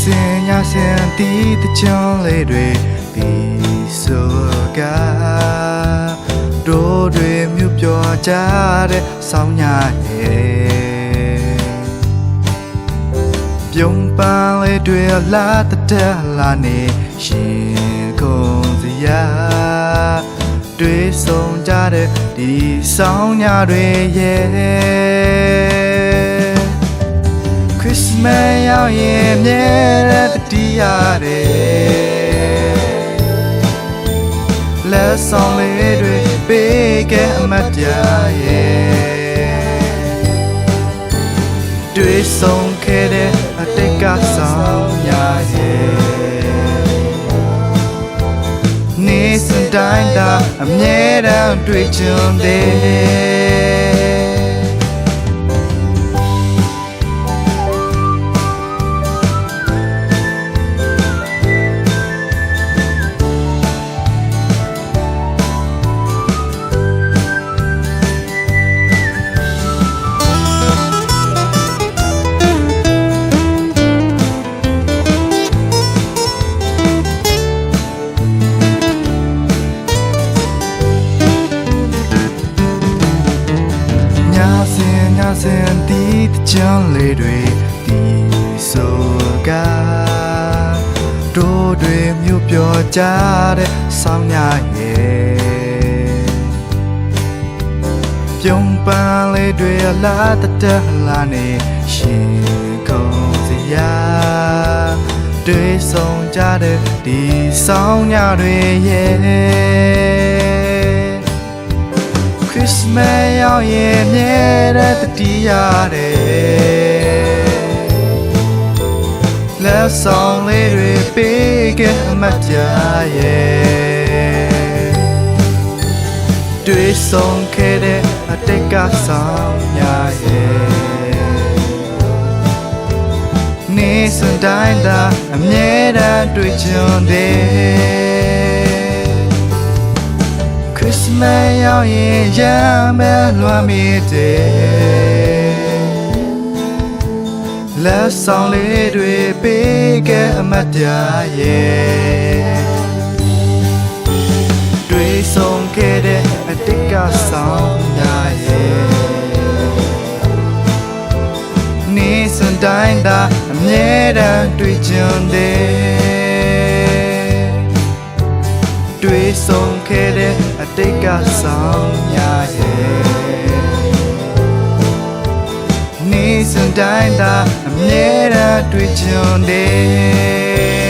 စဉ်ညစဉ်တီးတချွန်လေးတွေပြီးဆိုကတို့တွေမြူပြောကြတဲ့ဆောင်းညရဲ့ပြုံးပန်းလေးတွေလာတဲ့လာနေရှင်ကုန်စရာတွေဆုံးကြတဲ့ဒီဆောင်းညတွေရဲ့ Christmas ရောက်ရင်မြဲတဲ့တတိယတဲ့လက်ဆောင်လေးတွေပေးခဲ့အမတ်ကြရဲ့တွေ့ဆုံးခဲ့တဲ့အတိတ်ကဆောင်ရရဲ့နေစတိုင်းတာအမြဲတမ်းတွေ့ကြုံတယ်ညစဉ်တီးတချွန်လေးတွေဒီဆိုကတို့တွေမြူပြောကြတဲ့ဆောင်းညရဲ့ပြုံးပန်းလေးတွေလာတဲ့လာနေရှင်ကုန်စရာတွေဆုံးကြတဲ့ဒီဆောင်းညတွေရဲ့ Christmas ရောက်ရင်မြဲတဲ့တတိယတဲ့လက်ဆောင်လေးတွေပေးခဲ့အမတ်ကြရဲ့တွေ့ဆုံးခဲ့တဲ့အတိတ်ကဆောင်ရရဲ့နေစတိုင်းတာအမြဲတမ်းတွေ့ကြုံတယ်Christmas ရောက်ရင်ရမယ်လွမ်းမိတယ်လက်ဆောင်လေးတွေပေးခဲ့အမတ်ကြရဲ့တွေ့ဆုံးခဲ့တဲ့အတိတ်ကဆောင်ရရဲ့နေစတိုင်းတာအမြဲတမ်းတွေ့ကြုံတယ်တွေ့ဆုံးခဲ့တဲ့အတိတ်ကဆောင်ရရဲ့နေစတိုင်းတာအမြဲတမ်းတွေ့ကြုံတယ်